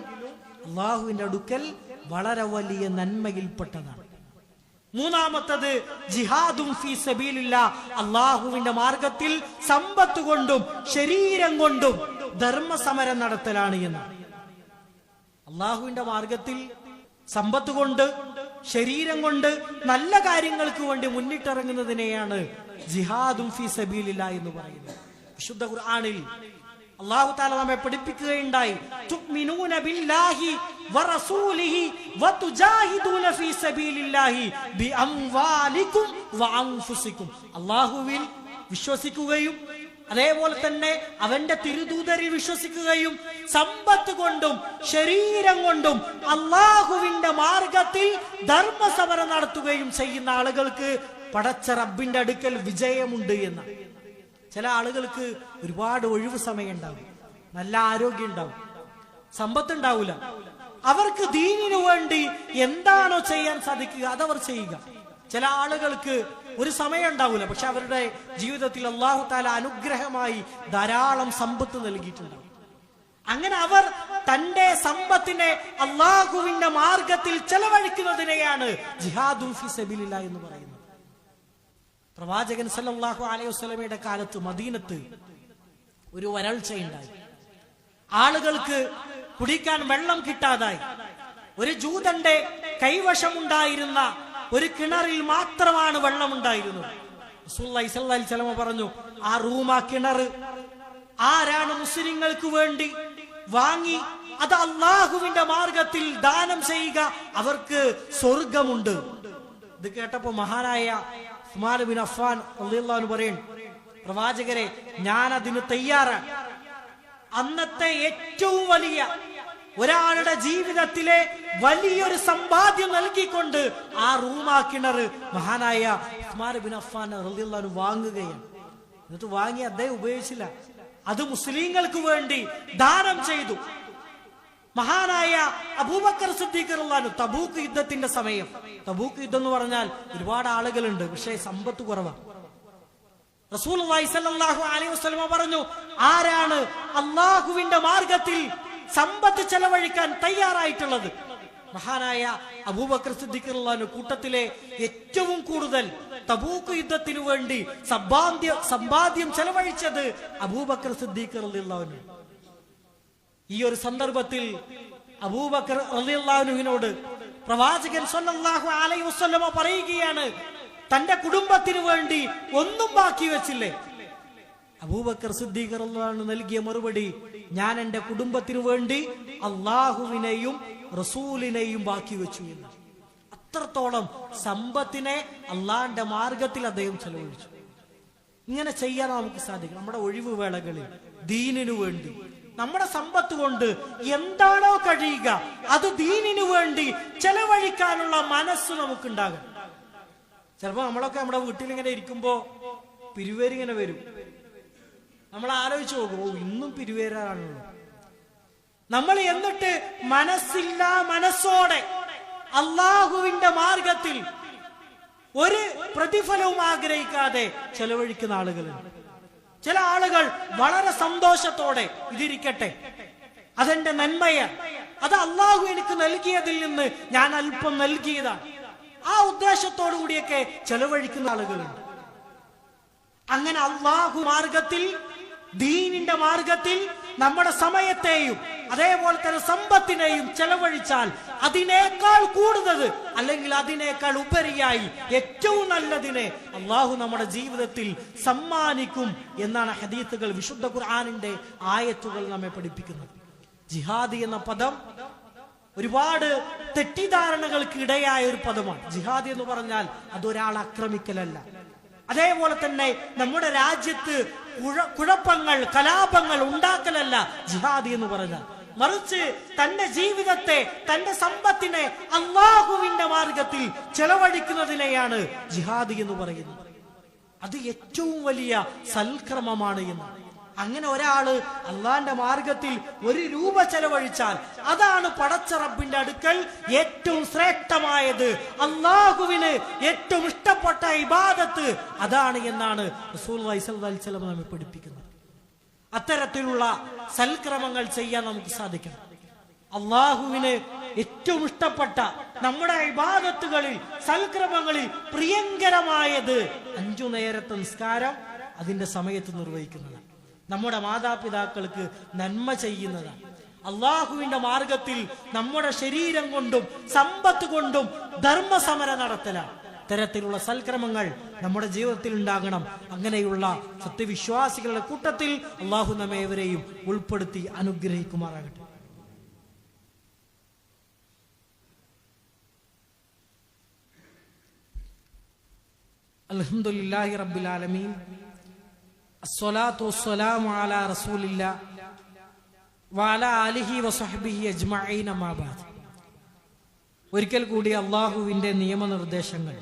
അള്ളാഹുവിന്റെ അടുക്കൽ വളരെ വലിയ നന്മയിൽപ്പെട്ടതാണ്. മൂന്നാമത്തത് ജിഹാദും ഫീ സബീലില്ലാഹ്, അള്ളാഹുവിന്റെ മാർഗത്തിൽ സമ്പത്ത് കൊണ്ടും ശരീരം കൊണ്ടും ധർമ്മസമരം നടത്തലാണ് എന്നാണ്. അള്ളാഹുവിന്റെ മാർഗത്തിൽ സമ്പത്ത് കൊണ്ട് ശരീരം കൊണ്ട് നല്ല കാര്യങ്ങൾക്ക് വേണ്ടി മുന്നിട്ടിറങ്ങുന്നതിനെയാണ് ജിഹാദും ഫീ സബീലില്ലാഹ് എന്ന് പറയുന്നത്. വിശുദ്ധ ഖുർആനിൽ അല്ലാഹു തആല നമ്മെ പഠിപ്പിക്കുകയുണ്ടായി, തുഅ്മിനൂന ബില്ലാഹി വറസൂലിഹി വതുജാഹിദൂന ഫീ സബീലില്ലാഹി ബിഅംവാലികും വഅൻഫുസികും. അല്ലാഹുവിൽ വിശ്വസിക്കുകയും അതേപോലെ തന്നെ അവന്റെ തിരുദൂതരിൽ വിശ്വസിക്കുകയും സമ്പത്ത് കൊണ്ടും ശരീരം കൊണ്ടും അള്ളാഹുവിന്റെ മാർഗത്തിൽ ധർമ്മസമരം നടത്തുകയും ചെയ്യുന്ന ആളുകൾക്ക് പടച്ച റബ്ബിന്റെ അടുക്കൽ വിജയമുണ്ട് എന്ന്. ചില ആളുകൾക്ക് ഒരുപാട് ഒഴിവ് സമയം ഉണ്ടാവും, നല്ല ആരോഗ്യം ഉണ്ടാവും, സമ്പത്ത് ഉണ്ടാവില്ല. അവർക്ക് ദീനിനു വേണ്ടി എന്താണോ ചെയ്യാൻ സാധിക്കുക അതവർ ചെയ്യുക. ചില ആളുകൾക്ക് ഒരു സമയം ഉണ്ടാവില്ല, പക്ഷെ അവരുടെ ജീവിതത്തിൽ അല്ലാഹു തആല അനുഗ്രഹമായി ധാരാളം സമ്പത്ത് നൽകിയിട്ടുണ്ടാവും. അങ്ങനെ അവർ തന്റെ സമ്പത്തിനെ അള്ളാഹുവിന്റെ മാർഗത്തിൽ ചെലവഴിക്കുന്നതിനെയാണ് ജിഹാദുൻ ഫീ സബീലില്ലാഹ് എന്ന് പറയുന്നത്. പ്രവാചകൻ സല്ലല്ലാഹു അലൈഹി വസല്ലമയുടെ കാലത്ത് മദീനത്ത് ഒരു വരൾച്ചയുണ്ടായി. ആളുകൾക്ക് കുടിക്കാൻ വെള്ളം കിട്ടാതായി. ഒരു ജൂതന്റെ കൈവശമുണ്ടായിരുന്ന ഒരു കിണറിൽ മാത്രമാണ് വെള്ളമുണ്ടായിരുന്നത്. റസൂലുള്ളാഹി സ്വല്ലല്ലാഹു അലൈഹി വസല്ലം പറഞ്ഞു, ആ റൂമ കിണർ ആരാണ് മുസ്ലിങ്ങൾക്ക് വേണ്ടി വാങ്ങി അത് അള്ളാഹുവിന്റെ മാർഗത്തിൽ ദാനം ചെയ്യുക അവർക്ക് സ്വർഗമുണ്ട്. ഇത് കേട്ടപ്പോ മഹാനായ ഉസ്മാൻ ബിൻ അഫ്ഫാൻ റളിയല്ലാഹു അൻഹു പറയും, പ്രവാചകരെ ഞാൻ അതിന് തയ്യാറാണ്. അന്നത്തെ ഏറ്റവും വലിയ ഒരാളുടെ ജീവിതത്തിലെ വലിയൊരു സമ്പാദ്യം നൽകിക്കൊണ്ട് ആ റൂമാ കിണർ മഹാനായ ഉസ്മാൻ ബിൻ അഫ്ഫാൻ റളിയല്ലാഹു അൻഹു വാങ്ങുകയാണ്. എന്നിട്ട് വാങ്ങി അദ്ദേഹം ഉപയോഗിച്ചില്ല, അത് മുസ്ലിങ്ങൾക്ക് വേണ്ടി ദാനം ചെയ്തു. മഹാനായ അബൂബക്കർ സിദ്ദീഖ് റളിയല്ലാഹു അൻഹു തബൂക്ക് യുദ്ധത്തിന്റെ സമയം, തബൂക്ക് യുദ്ധം എന്ന് പറഞ്ഞാൽ ഒരുപാട് ആളുകളുണ്ട്, പക്ഷേ സമ്പത്ത് കുറവാണ്. റസൂലുള്ളാഹി സ്വല്ലല്ലാഹു അലൈഹി വസല്ലം പറഞ്ഞു, ആരാണ് അള്ളാഹുവിന്റെ മാർഗത്തിൽ സമ്പത്ത് ചെലവഴിക്കാൻ തയ്യാറായിട്ടുള്ളത്? മഹാനായ അബൂബക്കർ സിദ്ദീഖ് റളിയല്ലാഹു അൻഹു കൂട്ടത്തിലെ ഏറ്റവും കൂടുതൽ തബൂക്ക് യുദ്ധത്തിനു വേണ്ടി സമ്പാദ്യം ചെലവഴിച്ചത് അബൂബക്കർ സിദ്ദീഖ് റളിയല്ലാഹു അൻഹു. ഈ ഒരു സന്ദർഭത്തിൽ അബൂബക്കർ റളിയല്ലാഹു അൻഹുവിനോട് പ്രവാചകൻ സല്ലല്ലാഹു അലൈഹി വസല്ലം പറയുകയാണ്, തന്റെ കുടുംബത്തിന് വേണ്ടി ഒന്നും ബാക്കി വെച്ചില്ലേ? അബൂബക്കർ സിദ്ദീഖ് റളിയല്ലാഹു അൻഹു നൽകിയ മറുപടി, ഞാൻ എന്റെ കുടുംബത്തിനു വേണ്ടി അള്ളാഹുവിനെയും റസൂലിനെയും ബാക്കി വെച്ചു എന്ന്. അത്രത്തോളം സമ്പത്തിനെ അള്ളാഹിന്റെ മാർഗത്തിൽ അദ്ദേഹം ചെലവഴിച്ചു. ഇങ്ങനെ ചെയ്യാൻ നമുക്ക് സാധിക്കും. നമ്മുടെ ഒഴിവ് വേളകളിൽ ദീനിനു വേണ്ടി നമ്മുടെ സമ്പത്ത് കൊണ്ട് എന്താണോ കഴിയുക അത് ദീനിനു വേണ്ടി ചെലവഴിക്കാനുള്ള മനസ്സ് നമുക്കുണ്ടാകും. ചിലപ്പോ നമ്മളൊക്കെ നമ്മുടെ വീട്ടിൽ ഇങ്ങനെ ഇരിക്കുമ്പോ പിരിവേരിങ്ങനെ വരും. നമ്മൾ ആലോചിച്ച് നോക്കും, ഇന്നും പിരിവേരാണല്ലോ. നമ്മൾ എന്നിട്ട് മനസ്സില്ലാ മനസ്സോടെ അള്ളാഹുവിന്റെ മാർഗത്തിൽ ഒരു പ്രതിഫലവും ആഗ്രഹിക്കാതെ ചെലവഴിക്കുന്ന ആളുകളുണ്ട്. ചില ആളുകൾ വളരെ സന്തോഷത്തോടെ ഇതിരിക്കട്ടെ, അതെന്റെ നന്മയാണ്, അത് അള്ളാഹു എനിക്ക് നൽകിയതിൽ നിന്ന് ഞാൻ അല്പം നൽകിയതാണ്, ആ ഉദ്ദേശത്തോടു കൂടിയൊക്കെ ചെലവഴിക്കുന്ന ആളുകളുണ്ട്. അങ്ങനെ അള്ളാഹു മാർഗത്തിൽ, ദീനിന്റെ മാർഗത്തിൽ നമ്മുടെ സമയത്തെയും അതേപോലെ തന്നെ സമ്പത്തിനെയും ചെലവഴിച്ചാൽ അതിനേക്കാൾ കൂടുതൽ അല്ലെങ്കിൽ അതിനേക്കാൾ ഉപരിയായി ഏറ്റവും നല്ലതിനെ അള്ളാഹു നമ്മുടെ ജീവിതത്തിൽ സമ്മാനിക്കും എന്നാണ് ഹദീസുകൾ, വിശുദ്ധ ഖുർആനിന്റെ ആയത്തുകൾ നമ്മെ പഠിപ്പിക്കുന്നത്. ജിഹാദ് എന്ന പദം ഒരുപാട് തെറ്റിദ്ധാരണകൾക്ക് ഇടയായ ഒരു പദമാണ്. ജിഹാദ് എന്ന് പറഞ്ഞാൽ അതൊരാൾ ആക്രമിക്കലല്ല. അതേപോലെ തന്നെ നമ്മുടെ രാജ്യത്ത് കുഴപ്പങ്ങൾ, കലാപങ്ങൾ ഉണ്ടാക്കലല്ല ജിഹാദ് എന്ന് പറഞ്ഞാൽ. മറിച്ച് തന്റെ ജീവിതത്തെ, തന്റെ സമ്പത്തിനെ അല്ലാഹുവിന്റെ മാർഗത്തിൽ ചെലവഴിക്കുന്നതിനെയാണ് ജിഹാദ് എന്ന് പറയുന്നത്. അത് ഏറ്റവും വലിയ സൽക്രമമാണ് എന്ന്. അങ്ങനെ ഒരാള് അള്ളാന്റെ മാർഗത്തിൽ 1 രൂപ ചെലവഴിച്ചാൽ അതാണ് പടച്ച റബ്ബിന്റെ അടുക്കൽ ഏറ്റവും ശ്രേഷ്ഠമായത്, അള്ളാഹുവിന് ഏറ്റവും ഇഷ്ടപ്പെട്ട ഇബാദത്ത് അതാണ് എന്നാണ് റസൂലുള്ളാഹി സ്വല്ലല്ലാഹു അലൈഹി വസല്ലം നമ്മെ പഠിപ്പിക്കുന്നത്. അത്തരത്തിലുള്ള സൽക്രമങ്ങൾ ചെയ്യാൻ നമുക്ക് സാധിക്കണം. അള്ളാഹുവിന് ഏറ്റവും ഇഷ്ടപ്പെട്ട നമ്മുടെ ഇബാദത്തുകളിൽ, സൽക്രമങ്ങളിൽ പ്രിയങ്കരമായത് 5 നേരത്തെ നിസ്കാരം അതിന്റെ സമയത്ത് നിർവഹിക്കുന്നതാണ്. നമ്മുടെ മാതാപിതാക്കൾക്ക് നന്മ ചെയ്യുന്നതാണ്. അള്ളാഹുവിന്റെ മാർഗത്തിൽ നമ്മുടെ ശരീരം കൊണ്ടും സമ്പത്ത് കൊണ്ടും ധർമ്മസമരം നടത്തലാണ്. ഇത്തരത്തിലുള്ള സൽക്രമങ്ങൾ നമ്മുടെ ജീവിതത്തിൽ ഉണ്ടാകണം. അങ്ങനെയുള്ള സത്യവിശ്വാസികളുടെ കൂട്ടത്തിൽ അള്ളാഹു നമ്മേവരെയും ഉൾപ്പെടുത്തി അനുഗ്രഹിക്കുമാറാകട്ടെ. അൽഹംദുലില്ലാഹി റബ്ബിൽ ആലമീൻ, അസ്സലാത്തു വസ്സലാമു അലാ റസൂലില്ലാ വഅലാ ആലിഹി വസഹ്ബിഹി അജ്മഈൻ, അമ്മാ ബഅദ്. ഒരിക്കൽ കൂടി അള്ളാഹുവിന്റെ നിയമനിർദ്ദേശങ്ങൾ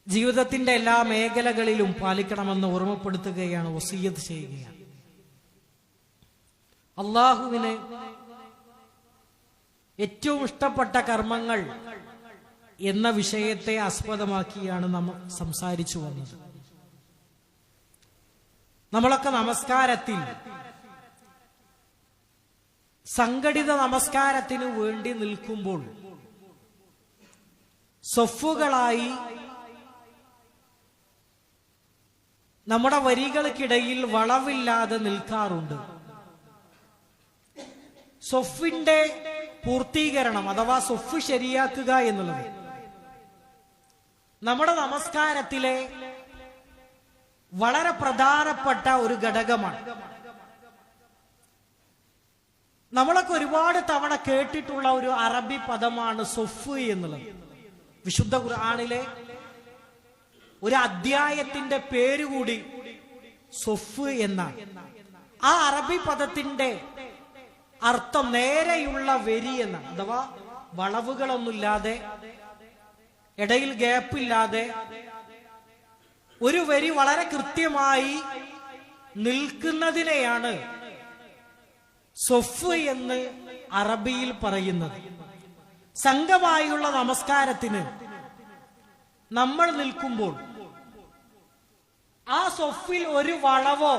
ജീവിതത്തിന്റെ എല്ലാ മേഖലകളിലും പാലിക്കണമെന്ന് ഓർമ്മപ്പെടുത്തുകയാണ്, വസിയ്യത്ത് ചെയ്യുകയാണ്. അള്ളാഹുവിന് ഏറ്റവും ഇഷ്ടപ്പെട്ട കർമ്മങ്ങൾ എന്ന വിഷയത്തെ ആസ്പദമാക്കിയാണ് നമ്മൾ സംസാരിച്ചു വന്നത്. നമ്മളൊക്കെ നമസ്കാരത്തിൽ, സംഘടിത നമസ്കാരത്തിന് വേണ്ടി നിൽക്കുമ്പോൾ സൊഫുകളായി നമ്മുടെ വരികൾക്കിടയിൽ വളവില്ലാതെ നിൽക്കാറുണ്ട്. സൊഫിന്റെ പൂർത്തീകരണം അഥവാ സൊഫ് ശരിയാക്കുക എന്നുള്ളത് നമ്മുടെ നമസ്കാരത്തിലെ വളരെ പ്രധാനപ്പെട്ട ഒരു ഘടകമാണ്. നമ്മളൊക്കെ ഒരുപാട് തവണ കേട്ടിട്ടുള്ള ഒരു അറബി പദമാണ് സൊഫ് എന്നുള്ളത്. വിശുദ്ധ ഖുർആനിലെ ഒരു അധ്യായത്തിന്റെ പേരുകൂടി സൊഫ് എന്നാണ്. ആ അറബി പദത്തിന്റെ അർത്ഥം നേരെയുള്ള വരി എന്നാണ്. അഥവാ വളവുകളൊന്നുമില്ലാതെ, ഇടയിൽ ഗ്യാപ്പില്ലാതെ ഒരു വരി വളരെ കൃത്യമായി നിൽക്കുന്നതിനെയാണ് സൊഫ് എന്ന് അറബിയിൽ പറയുന്നത്. സംഘമായുള്ള നമസ്കാരത്തിന് നമ്മൾ നിൽക്കുമ്പോൾ ആ സൊഫിൽ ഒരു വളവോ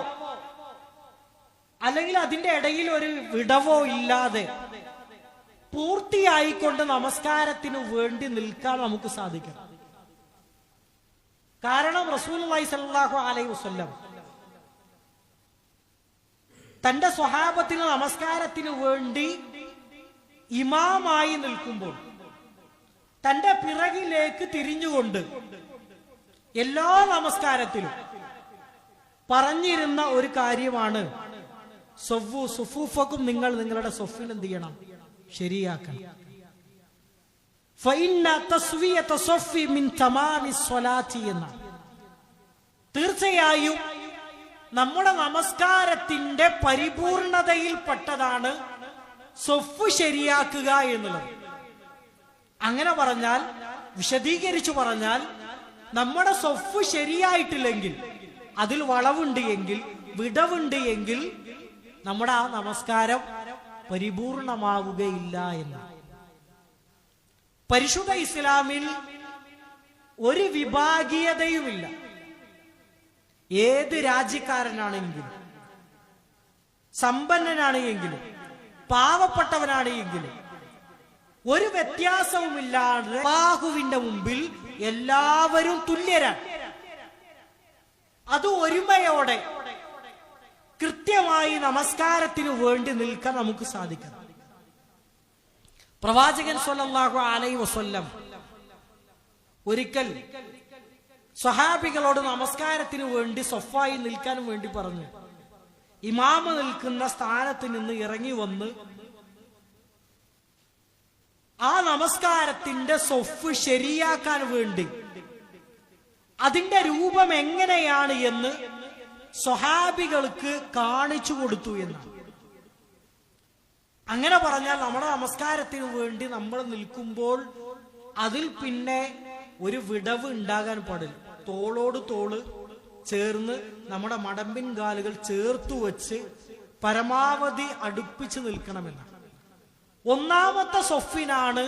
അല്ലെങ്കിൽ അതിന്റെ ഇടയിൽ ഒരു വിടവോ ഇല്ലാതെ പൂർത്തിയായിക്കൊണ്ട് നമസ്കാരത്തിന് വേണ്ടി നിൽക്കാൻ നമുക്ക് സാധിക്കണം. കാരണം റസൂലുള്ളാഹി സ്വല്ലല്ലാഹു അലൈഹി വസല്ലം തന്റെ സ്വഹാബത്തിന് നമസ്കാരത്തിന് വേണ്ടി ഇമാമായി നിൽക്കുമ്പോൾ തന്റെ പിറകിലേക്ക് തിരിഞ്ഞുകൊണ്ട് എല്ലാ നമസ്കാരത്തിലും പറഞ്ഞിരുന്ന ഒരു കാര്യമാണ്, സുഫൂഫക്കും, നിങ്ങൾ നിങ്ങളുടെ സൊഫിൽ എന്ത് ചെയ്യണം? ശരിയാക്കണം. തീർച്ചയായും നമ്മുടെ നമസ്കാരത്തിന്റെ പരിപൂർണതയിൽപ്പെട്ടതാണ് സൊഫ് ശരിയാക്കുക എന്നുള്ളത്. അങ്ങനെ പറഞ്ഞാൽ, വിശദീകരിച്ചു പറഞ്ഞാൽ, നമ്മുടെ സൊഫ് ശരിയായിട്ടില്ലെങ്കിൽ, അതിൽ വളവുണ്ട് എങ്കിൽ, വിടവുണ്ട് എങ്കിൽ നമ്മുടെ ആ നമസ്കാരം പരിപൂർണമാവുകയില്ല എന്ന്. പരിശുദ്ധ ഇസ്ലാമിൽ ഒരു വിഭാഗീയതയുമില്ല. ഏത് രാജ്യക്കാരനാണെങ്കിലും, സമ്പന്നനാണ് എങ്കിലും, പാവപ്പെട്ടവനാണ് എങ്കിലും ഒരു വ്യത്യാസവുമില്ലാതെ അല്ലാഹുവിന്റെ മുമ്പിൽ എല്ലാവരും തുല്യരാണ്. അത് ഒരുമയോടെ കൃത്യമായി നമസ്കാരത്തിന് വേണ്ടി നിൽക്കാൻ നമുക്ക് സാധിക്കണം. പ്രവാചകൻ സ്വല്ലല്ലാഹു അലൈഹി വസല്ലം ഒരിക്കൽ സ്വഹാബികളോട് നമസ്കാരത്തിന് വേണ്ടി സൊഫായി നിൽക്കാൻ വേണ്ടി പറഞ്ഞു. ഇമാമ നിൽക്കുന്ന സ്ഥാനത്ത് നിന്ന് ഇറങ്ങി വന്ന് ആ നമസ്കാരത്തിന്റെ സൊഫ് ശരിയാക്കാൻ വേണ്ടി അതിന്റെ രൂപം എങ്ങനെയാണ് എന്ന് സ്വഹാബികൾക്ക് കാണിച്ചു കൊടുത്തു എന്നാണ്. അങ്ങനെ പറഞ്ഞാൽ നമ്മുടെ നമസ്കാരത്തിന് വേണ്ടി നമ്മൾ നിൽക്കുമ്പോൾ അതിൽ പിന്നെ ഒരു വിടവ് ഉണ്ടാകാൻ പാടില്ല. തോളോട് തോള് ചേർന്ന് നമ്മുടെ മടമ്പിൻ കാലുകൾ ചേർത്തു വെച്ച് പരമാവധി അടുപ്പിച്ച് നിൽക്കണമെന്നാണ്. ഒന്നാമത്തെ സൊഫിനാണ്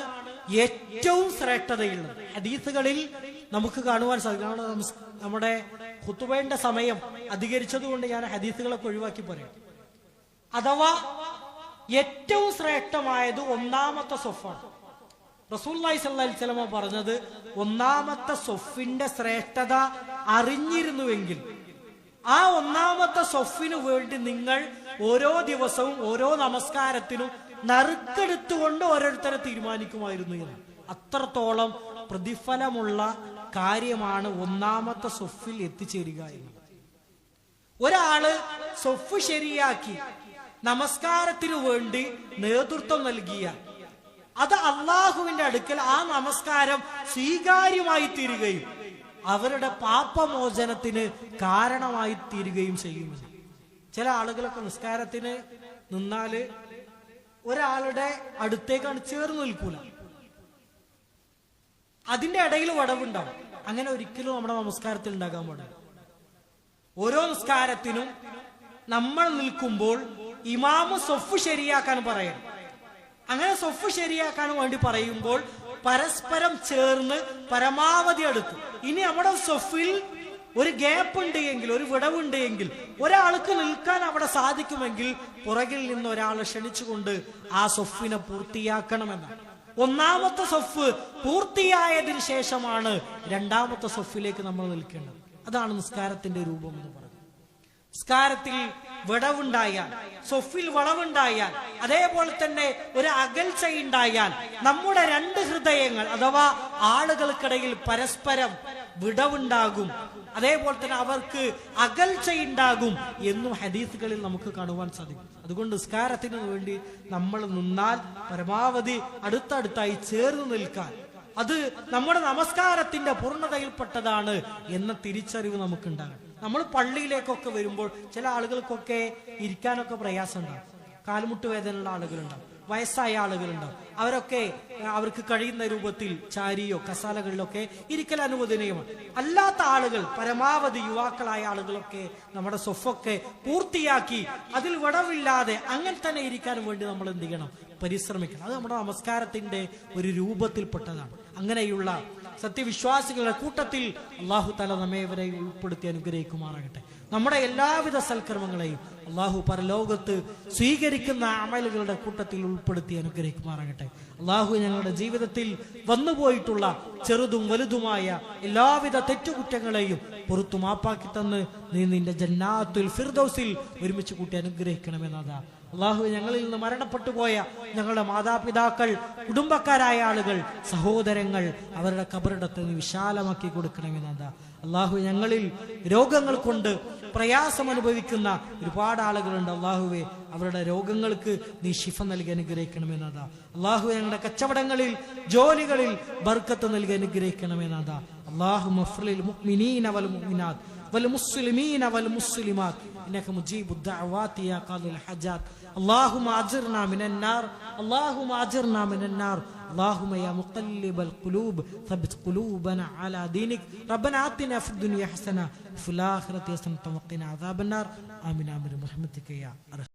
ഏറ്റവും ശ്രേഷ്ഠതയുള്ളത്. ഹദീസുകളിൽ നമുക്ക് കാണുവാൻ സാധിക്കും. നമ്മുടെ ഖുതുബയുടെ സമയം അധികരിച്ചത് കൊണ്ട് ഞാൻ ഹദീസുകളൊക്കെ ഒഴിവാക്കി പറയാം. അഥവാ ഏറ്റവും ശ്രേഷ്ഠമായത് ഒന്നാമത്തെ സൊഫാണ്. റസൂലുള്ളാഹി സ്വല്ലല്ലാഹു അലൈഹി വസല്ലം പറഞ്ഞത് ഒന്നാമത്തെ സൊഫിന്റെ ശ്രേഷ്ഠത അറിഞ്ഞിരുന്നുവെങ്കിൽ ആ ഒന്നാമത്തെ സൊഫിനു വേണ്ടി നിങ്ങൾ ഓരോ ദിവസവും ഓരോ നമസ്കാരത്തിനും നറുക്കെടുത്തുകൊണ്ട് ഓരോരുത്തരെ തീരുമാനിക്കുമായിരുന്നു എന്ന്. അത്രത്തോളം പ്രതിഫലമുള്ള കാര്യമാണ് ഒന്നാമത്തെ സൊഫിൽ എത്തിച്ചേരുക എന്നത്. ഒരാള് സൊഫ് ശരിയാക്കി നമസ്കാരത്തിനു വേണ്ടി നേതൃത്വം നൽകിയ അത് അള്ളാഹുവിന്റെ അടുക്കൽ ആ നമസ്കാരം സ്വീകാര്യമായി തീരുകയും അവരുടെ പാപമോചനത്തിന് കാരണമായി തീരുകയും ചെയ്യുമെന്ന്. ചില ആളുകളൊക്കെ നിസ്കാരത്തിന് നിന്നാല് ഒരാളുടെ അടുത്തേക്കാണ് ചേർന്ന് നിൽക്കൂല, അതിന്റെ ഇടയിൽ വടവുണ്ടാവും. അങ്ങനെ ഒരിക്കലും നമ്മുടെ നമസ്കാരത്തിൽ ഉണ്ടാകാൻ പാടില്ല. ഓരോ നിസ്കാരത്തിനും നമ്മൾ നിൽക്കുമ്പോൾ ഇമാമ് സൊഫ് ശരിയാക്കാൻ പറയണം. അങ്ങനെ സൊഫ് ശരിയാക്കാൻ വേണ്ടി പറയുമ്പോൾ പരസ്പരം ചേർന്ന് പരമാവധി അടുത്ത്. ഇനി നമ്മുടെ സൊഫിൽ ഒരു ഗ്യാപ്പ് ഉണ്ട് എങ്കിൽ, ഒരു വിടവുണ്ട് എങ്കിൽ, ഒരാൾക്ക് നിൽക്കാൻ അവിടെ സാധിക്കുമെങ്കിൽ പുറകിൽ നിന്ന് ഒരാളെ ക്ഷണിച്ചുകൊണ്ട് ആ സൊഫിനെ പൂർത്തിയാക്കണമെന്നാണ്. ഒന്നാമത്തെ സൊഫ് പൂർത്തിയായതിനു ശേഷമാണ് രണ്ടാമത്തെ സൊഫിലേക്ക് നമ്മൾ നിൽക്കേണ്ടത്. അതാണ് നിസ്കാരത്തിന്റെ രൂപം എന്ന് പറയുന്നത്. നിസ്കാരത്തിൽ വിടവുണ്ടായാൽ, സൊഫിൽ വളവുണ്ടായാൽ, അതേപോലെ തന്നെ ഒരു അകൽച്ചയുണ്ടായാൽ നമ്മുടെ രണ്ട് ഹൃദയങ്ങൾ അഥവാ ആളുകൾക്കിടയിൽ പരസ്പരം വിടവുണ്ടാകും, അതേപോലെ തന്നെ അവർക്ക് അകൽച്ചയുണ്ടാകും എന്നും ഹദീസുകളിൽ നമുക്ക് കാണുവാൻ സാധിക്കും. അതുകൊണ്ട് നിസ്കാരത്തിന് വേണ്ടി നമ്മൾ നിന്നാൽ പരമാവധി അടുത്തടുത്തായി ചേർന്ന് നിൽക്കാൻ, അത് നമ്മുടെ നമസ്കാരത്തിന്റെ പൂർണ്ണതയിൽപ്പെട്ടതാണ് എന്ന തിരിച്ചറിവ് നമുക്കുണ്ടാകും. നമ്മൾ പള്ളിയിലേക്കൊക്കെ വരുമ്പോൾ ചില ആളുകൾക്കൊക്കെ ഇരിക്കാനൊക്കെ പ്രയാസം ഉണ്ടാകും. കാൽമുട്ട് വേദനയുള്ള ആളുകളുണ്ടാവും, വയസ്സായ ആളുകളുണ്ടാവും. അവർക്ക് കഴിയുന്ന രൂപത്തിൽ ചാരിയോ കസാലകളിലൊക്കെ ഇരിക്കൽ അനുവദനീയമാണ്. അല്ലാത്ത ആളുകൾ, പരമാവധി യുവാക്കളായ ആളുകളൊക്കെ നമ്മുടെ സൊഫൊക്കെ പൂർത്തിയാക്കി അതിൽ വിടവില്ലാതെ അങ്ങനെ തന്നെ ഇരിക്കാൻ വേണ്ടി നമ്മൾ എന്ത് ചെയ്യണം? പരിശ്രമിക്കണം. അത് നമ്മുടെ നമസ്കാരത്തിന്റെ ഒരു രൂപത്തിൽപ്പെട്ടതാണ്. അങ്ങനെയുള്ള സത്യവിശ്വാസികളുടെ കൂട്ടത്തിൽ അള്ളാഹു തആല നമ്മേവരെ ഉൾപ്പെടുത്തി അനുഗ്രഹിക്കുമാറാകട്ടെ. നമ്മുടെ എല്ലാവിധ സൽക്കർമ്മങ്ങളെയും അള്ളാഹു പരലോകത്ത് സ്വീകരിക്കുന്ന അമലുകളുടെ കൂട്ടത്തിൽ ഉൾപ്പെടുത്തി അനുഗ്രഹിക്കുമാറാകട്ടെ. അള്ളാഹു ഞങ്ങളുടെ ജീവിതത്തിൽ വന്നുപോയിട്ടുള്ള ചെറുതും വലുതുമായ എല്ലാവിധ തെറ്റുകുറ്റങ്ങളെയും പുറത്തു മാപ്പാക്കി തന്ന് നീ നിന്റെ ജന്നാത്തുൽ ഫിർദൗസിൽ ഒരുമിച്ച് കൂട്ടി അനുഗ്രഹിക്കണമെന്നതാ. അള്ളാഹു ഞങ്ങളിൽ നിന്ന് മരണപ്പെട്ടു പോയ ഞങ്ങളുടെ മാതാപിതാക്കൾ, കുടുംബക്കാരായ ആളുകൾ, സഹോദരങ്ങൾ, അവരുടെ ഖബറിടത്തെ നീ വിശാലമാക്കി കൊടുക്കണമെന്നതാ. അള്ളാഹു ഞങ്ങളിൽ രോഗങ്ങൾ കൊണ്ട് പ്രയാസം അനുഭവിക്കുന്ന ഒരുപാട് ആളുകളുണ്ട്. അള്ളാഹുവെ അവരുടെ രോഗങ്ങൾക്ക് നീ ശിഫ നൽകി അനുഗ്രഹിക്കണമെന്നതാ. അള്ളാഹു ഞങ്ങളുടെ കച്ചവടങ്ങളിൽ, ജോലികളിൽ ബർക്കത്ത് നൽകി അനുഗ്രഹിക്കണമെന്നതാ. അള്ളാഹുമ്മ ഗ്ഫിർലിൽ മുഅ്മിനീന വൽ മുഅ്മിനാത്ത് വൽ മുസ്ലിമീന വൽ മുസ്ലിമാത്ത് ഇന്നക മുജീബുദ് ദഅവാതി യാ ഖാദിൽ ഹജാത്ത്. اللهم اجرنا من النار، اللهم اجرنا من النار، اللهم يا مقلب القلوب ثبت قلوبنا على دينك. ربنا آتنا في الدنيا حسنة وفي الآخرة حسنة وقنا عذاب النار. آمين آمين برحمتك يا أرحم